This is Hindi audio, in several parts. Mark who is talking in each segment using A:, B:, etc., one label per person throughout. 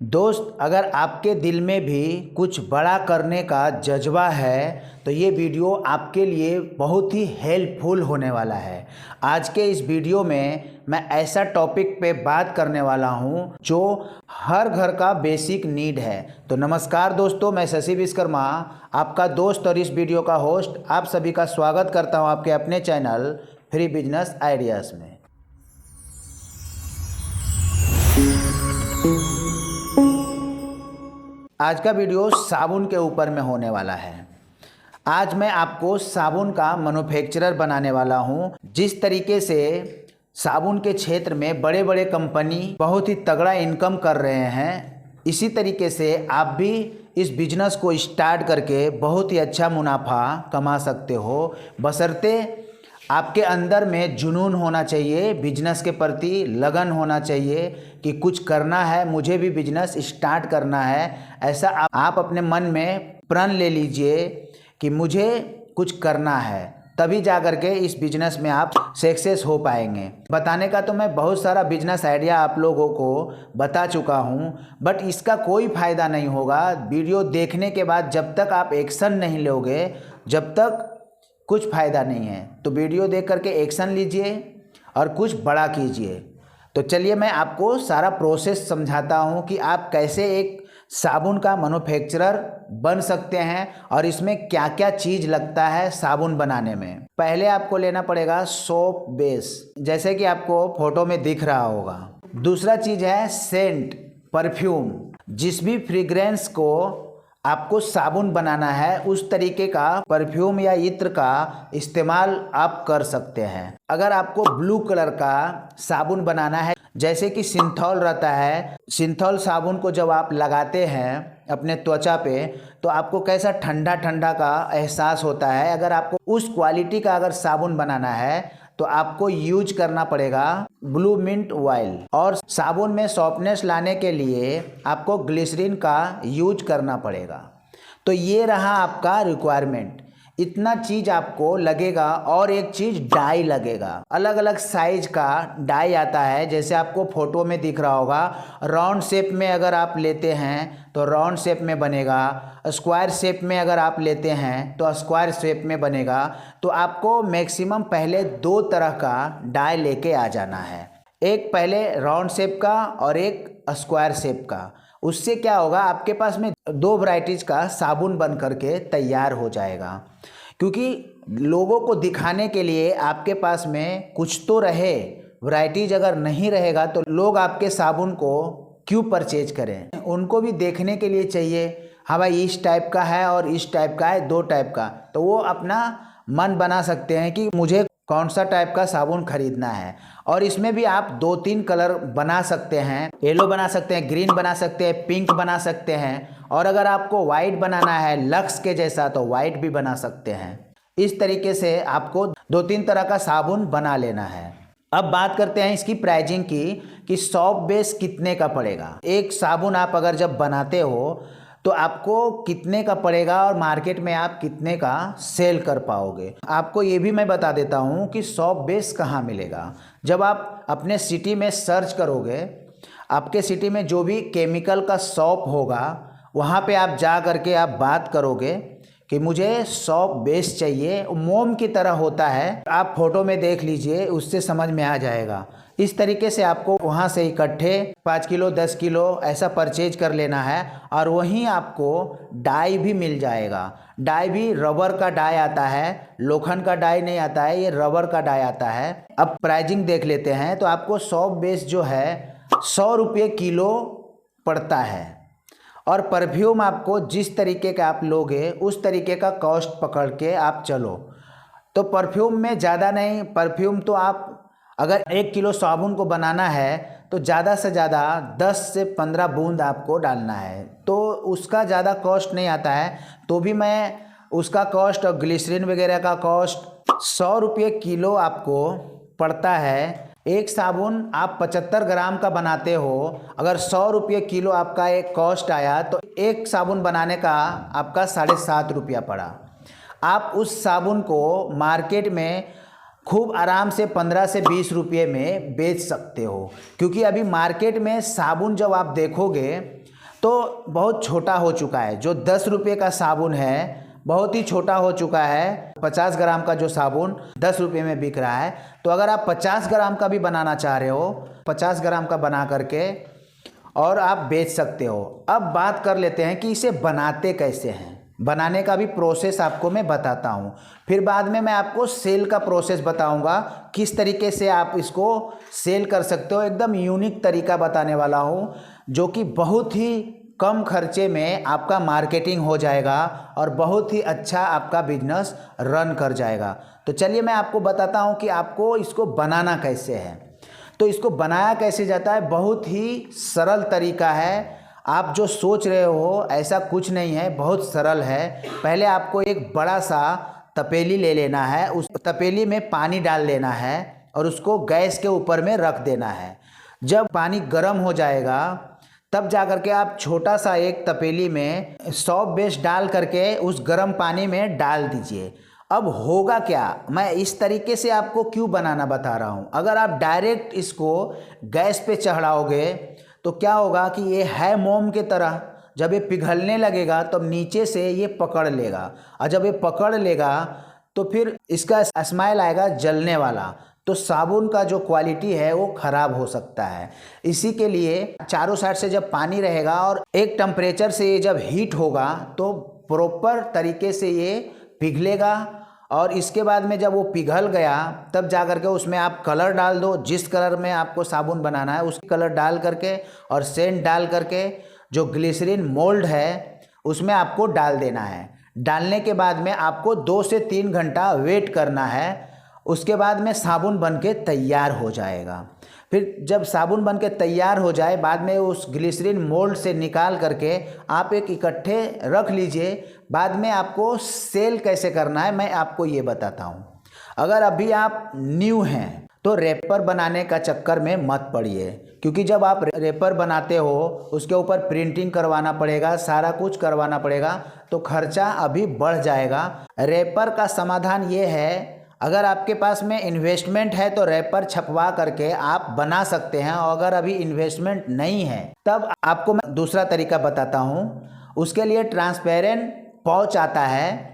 A: दोस्त, अगर आपके दिल में भी कुछ बड़ा करने का जज्बा है तो ये वीडियो आपके लिए बहुत ही हेल्पफुल होने वाला है। आज के इस वीडियो में मैं ऐसा टॉपिक पे बात करने वाला हूँ जो हर घर का बेसिक नीड है। तो नमस्कार दोस्तों, मैं शशि विश्वकर्मा, आपका दोस्त और इस वीडियो का होस्ट आप सभी का स्वागत करता हूँ आपके अपने चैनल फ्री बिजनेस आइडियाज़ में। आज का वीडियो साबुन के ऊपर में होने वाला है। आज मैं आपको साबुन का मैन्युफैक्चरर बनाने वाला हूं। जिस तरीके से साबुन के क्षेत्र में बड़े बड़े कंपनी बहुत ही तगड़ा इनकम कर रहे हैं, इसी तरीके से आप भी इस बिजनेस को स्टार्ट करके बहुत ही अच्छा मुनाफा कमा सकते हो, बशर्ते आपके अंदर में जुनून होना चाहिए, बिजनेस के प्रति लगन होना चाहिए कि कुछ करना है, मुझे भी बिजनेस स्टार्ट करना है। ऐसा आप अपने मन में प्रण ले लीजिए कि मुझे कुछ करना है, तभी जा कर के इस बिजनेस में आप सक्सेस हो पाएंगे। बताने का तो मैं बहुत सारा बिजनेस आइडिया आप लोगों को बता चुका हूं, बट इसका कोई फ़ायदा नहीं होगा वीडियो देखने के बाद। जब तक आप एक्शन नहीं लोगे, जब तक कुछ फ़ायदा नहीं है। तो वीडियो देख करके एक्शन लीजिए और कुछ बड़ा कीजिए। तो चलिए मैं आपको सारा प्रोसेस समझाता हूँ कि आप कैसे एक साबुन का मैन्युफैक्चरर बन सकते हैं और इसमें क्या क्या चीज़ लगता है साबुन बनाने में। पहले आपको लेना पड़ेगा सोप बेस, जैसे कि आपको फोटो में दिख रहा होगा। दूसरा चीज़ है सेंट, परफ्यूम। जिस भी फ्रेग्रेंस को आपको साबुन बनाना है उस तरीके का परफ्यूम या इत्र का इस्तेमाल आप कर सकते हैं। अगर आपको ब्लू कलर का साबुन बनाना है, जैसे कि सिंथॉल रहता है, सिंथॉल साबुन को जब आप लगाते हैं अपने त्वचा पे तो आपको कैसा ठंडा ठंडा का एहसास होता है। अगर आपको उस क्वालिटी का अगर साबुन बनाना है तो आपको यूज करना पड़ेगा ब्लू मिंट ऑयल। और साबुन में सॉफ्टनेस लाने के लिए आपको ग्लिसरीन का यूज करना पड़ेगा। तो ये रहा आपका रिक्वायरमेंट, इतना चीज़ आपको लगेगा। और एक चीज़ डाई लगेगा, अलग अलग साइज का डाई आता है, जैसे आपको फोटो में दिख रहा होगा। राउंड शेप में अगर आप लेते हैं तो राउंड शेप में बनेगा, स्क्वायर शेप में अगर आप लेते हैं तो स्क्वायर शेप में बनेगा। तो आपको मैक्सिमम पहले दो तरह का डाई लेके आ जाना है, एक पहले राउंड शेप का और एक स्क्वायर शेप का। उससे क्या होगा, आपके पास में दो वैरायटीज़ का साबुन बन करके तैयार हो जाएगा। क्योंकि लोगों को दिखाने के लिए आपके पास में कुछ तो रहे, वैरायटीज अगर नहीं रहेगा तो लोग आपके साबुन को क्यों परचेज करें। उनको भी देखने के लिए चाहिए, हाँ भाई इस टाइप का है और इस टाइप का है, दो टाइप का। तो वो अपना मन बना सकते हैं कि मुझे कौन सा टाइप का साबुन खरीदना है। और इसमें भी आप दो तीन कलर बना सकते हैं, येलो बना सकते हैं, ग्रीन बना सकते हैं, पिंक बना सकते हैं। और अगर आपको वाइट बनाना है लक्स के जैसा तो वाइट भी बना सकते हैं। इस तरीके से आपको दो तीन तरह का साबुन बना लेना है। अब बात करते हैं इसकी प्राइजिंग की कि सॉप बेस कितने का पड़ेगा। एक साबुन आप अगर जब बनाते हो तो आपको कितने का पड़ेगा और मार्केट में आप कितने का सेल कर पाओगे। आपको ये भी मैं बता देता हूँ कि सॉप बेस कहाँ मिलेगा। जब आप अपने सिटी में सर्च करोगे, आपके सिटी में जो भी केमिकल का शॉप होगा वहाँ पे आप जा करके आप बात करोगे कि मुझे सॉप बेस चाहिए, मोम की तरह होता है, आप फोटो में देख लीजिए, उससे समझ में आ जाएगा। इस तरीके से आपको वहाँ से इकट्ठे 5 किलो 10 किलो ऐसा परचेज कर लेना है। और वहीं आपको डाई भी मिल जाएगा। डाई भी रबर का डाई आता है, लोखंड का डाई नहीं आता है, ये रबर का डाई आता है। अब प्राइजिंग देख लेते हैं। तो आपको सॉप बेस जो है 100 रुपये किलो पड़ता है। और परफ्यूम आपको जिस तरीके का आप लोगे उस तरीके का कॉस्ट पकड़ के आप चलो। तो परफ्यूम में ज़्यादा नहीं, परफ्यूम तो आप अगर 1 किलो साबुन को बनाना है तो ज़्यादा से ज़्यादा 10 से 15 बूंद आपको डालना है, तो उसका ज़्यादा कॉस्ट नहीं आता है। तो भी मैं उसका कॉस्ट और ग्लिसरीन वगैरह का कॉस्ट 100 रुपये किलो आपको पड़ता है। एक साबुन आप 75 ग्राम का बनाते हो, अगर 100 रुपये किलो आपका एक कॉस्ट आया तो एक साबुन बनाने का आपका 7.5 रुपया पड़ा। आप उस साबुन को मार्केट में खूब आराम से 15 से 20 रुपये में बेच सकते हो। क्योंकि अभी मार्केट में साबुन जब आप देखोगे तो बहुत छोटा हो चुका है। जो 10 रुपये का साबुन है बहुत ही छोटा हो चुका है। 50 ग्राम का जो साबुन 10 रुपये में बिक रहा है, तो अगर आप 50 ग्राम का भी बनाना चाह रहे हो, 50 ग्राम का बना करके और आप बेच सकते हो। अब बात कर लेते हैं कि इसे बनाते कैसे हैं। बनाने का भी प्रोसेस आपको मैं बताता हूँ, फिर बाद में मैं आपको सेल का प्रोसेस बताऊँगा, किस तरीके से आप इसको सेल कर सकते हो। एकदम यूनिक तरीका बताने वाला हूँ, जो कि बहुत ही कम खर्चे में आपका मार्केटिंग हो जाएगा और बहुत ही अच्छा आपका बिजनेस रन कर जाएगा। तो चलिए मैं आपको बताता हूँ कि आपको इसको बनाना कैसे है। तो इसको बनाया कैसे जाता है, बहुत ही सरल तरीका है। आप जो सोच रहे हो ऐसा कुछ नहीं है, बहुत सरल है। पहले आपको एक बड़ा सा तपेली ले लेना है, उस तपेली में पानी डाल देना है और उसको गैस के ऊपर में रख देना है। जब पानी गर्म हो जाएगा तब जा करके आप छोटा सा एक तपेली में सौंफ बेस डाल करके उस गर्म पानी में डाल दीजिए। अब होगा क्या, मैं इस तरीके से आपको क्यों बनाना बता रहा हूँ। अगर आप डायरेक्ट इसको गैस पे चढ़ाओगे तो क्या होगा कि ये है मोम के तरह, जब ये पिघलने लगेगा तब नीचे से ये पकड़ लेगा, और जब ये पकड़ लेगा तो फिर इसका स्मेल आएगा जलने वाला, तो साबुन का जो क्वालिटी है वो ख़राब हो सकता है। इसी के लिए चारों साइड से जब पानी रहेगा और एक टेम्परेचर से ये जब हीट होगा तो प्रॉपर तरीके से ये पिघलेगा, और इसके बाद में जब वो पिघल गया तब जा करके उसमें आप कलर डाल दो। जिस कलर में आपको साबुन बनाना है उस कलर डाल करके और सेंट डाल करके जो ग्लिसरीन मोल्ड है उसमें आपको डाल देना है। डालने के बाद में आपको 2 से 3 घंटा वेट करना है। उसके बाद में साबुन बन के तैयार हो जाएगा। फिर जब साबुन बन के तैयार हो जाए, बाद में उस ग्लिसरीन मोल्ड से निकाल करके आप एक इकट्ठे रख लीजिए। बाद में आपको सेल कैसे करना है मैं आपको ये बताता हूँ। अगर अभी आप न्यू हैं तो रैपर बनाने का चक्कर में मत पड़िए, क्योंकि जब आप रैपर बनाते हो उसके ऊपर प्रिंटिंग करवाना पड़ेगा, सारा कुछ करवाना पड़ेगा, तो खर्चा अभी बढ़ जाएगा। रैपर का समाधान ये है, अगर आपके पास में इन्वेस्टमेंट है तो रैपर छपवा करके आप बना सकते हैं, और अगर अभी इन्वेस्टमेंट नहीं है तब आपको मैं दूसरा तरीका बताता हूँ। उसके लिए ट्रांसपेरेंट पाउच आता है,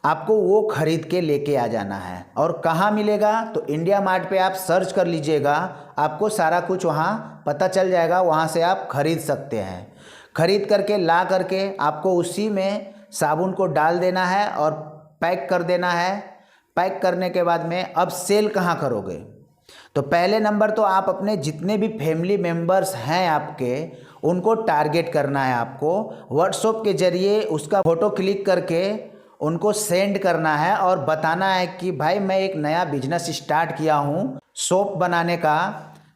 A: आपको वो खरीद के लेके आ जाना है। और कहाँ मिलेगा, तो इंडिया मार्ट पे आप सर्च कर लीजिएगा, आपको सारा कुछ वहाँ पता चल जाएगा, वहाँ से आप खरीद सकते हैं। खरीद करके ला करके आपको उसी में साबुन को डाल देना है और पैक कर देना है। पैक करने के बाद में अब सेल कहाँ करोगे, तो पहले नंबर तो आप अपने जितने भी फैमिली मेम्बर्स हैं आपके, उनको टारगेट करना है। आपको व्हाट्सएप के ज़रिए उसका फ़ोटो क्लिक करके उनको सेंड करना है और बताना है कि भाई मैं एक नया बिजनेस स्टार्ट किया हूँ सोप बनाने का,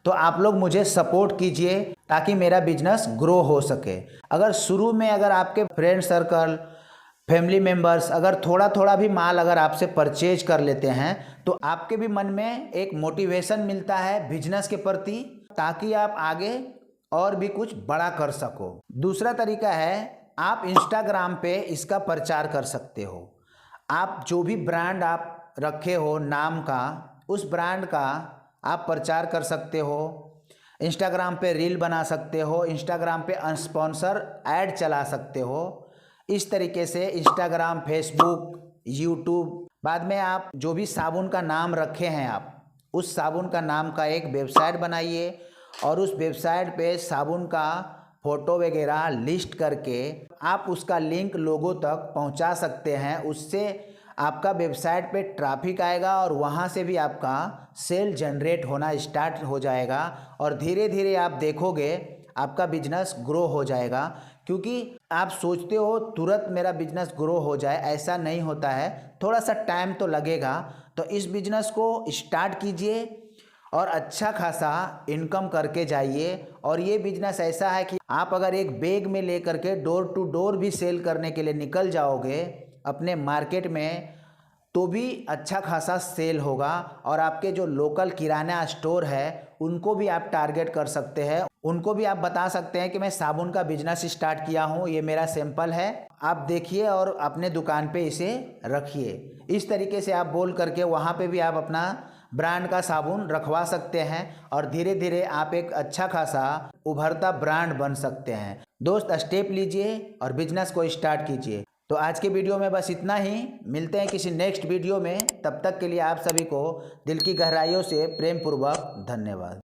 A: तो आप लोग मुझे सपोर्ट कीजिए ताकि मेरा बिजनेस ग्रो हो सके। अगर शुरू में अगर आपके फ्रेंड सर्कल, फैमिली मेम्बर्स अगर थोड़ा थोड़ा भी माल अगर आपसे परचेज कर लेते हैं तो आपके भी मन में एक मोटिवेशन मिलता है बिजनेस के प्रति, ताकि आप आगे और भी कुछ बड़ा कर सको। दूसरा तरीका है, आप इंस्टाग्राम पे इसका प्रचार कर सकते हो। आप जो भी ब्रांड आप रखे हो नाम का, उस ब्रांड का आप प्रचार कर सकते हो। इंस्टाग्राम पे रील बना सकते हो, इंस्टाग्राम पे अनस्पॉन्सर ऐड चला सकते हो। इस तरीके से इंस्टाग्राम, फेसबुक, यूट्यूब, बाद में आप जो भी साबुन का नाम रखे हैं आप उस साबुन का नाम का एक वेबसाइट बनाइए और उस वेबसाइट पे साबुन का फ़ोटो वगैरह लिस्ट करके आप उसका लिंक लोगों तक पहुंचा सकते हैं। उससे आपका वेबसाइट पे ट्रैफिक आएगा और वहां से भी आपका सेल जनरेट होना स्टार्ट हो जाएगा, और धीरे धीरे आप देखोगे आपका बिजनेस ग्रो हो जाएगा। क्योंकि आप सोचते हो तुरंत मेरा बिजनेस ग्रो हो जाए, ऐसा नहीं होता है, थोड़ा सा टाइम तो लगेगा। तो इस बिजनेस को स्टार्ट कीजिए और अच्छा खासा इनकम करके जाइए। और ये बिजनेस ऐसा है कि आप अगर एक बैग में ले करके डोर टू डोर भी सेल करने के लिए निकल जाओगे अपने मार्केट में, तो भी अच्छा खासा सेल होगा। और आपके जो लोकल किराना स्टोर है उनको भी आप टारगेट कर सकते हैं, उनको भी आप बता सकते हैं कि मैं साबुन का बिजनेस स्टार्ट किया हूँ, ये मेरा सैंपल है, आप देखिए और अपने दुकान पे इसे रखिए। इस तरीके से आप बोल करके वहाँ पे भी आप अपना ब्रांड का साबुन रखवा सकते हैं और धीरे धीरे आप एक अच्छा खासा उभरता ब्रांड बन सकते हैं। दोस्त स्टेप लीजिए और बिजनेस को स्टार्ट कीजिए। तो आज के वीडियो में बस इतना ही। मिलते हैं किसी नेक्स्ट वीडियो में। तब तक के लिए आप सभी को दिल की गहराइयों से प्रेम पूर्वक धन्यवाद।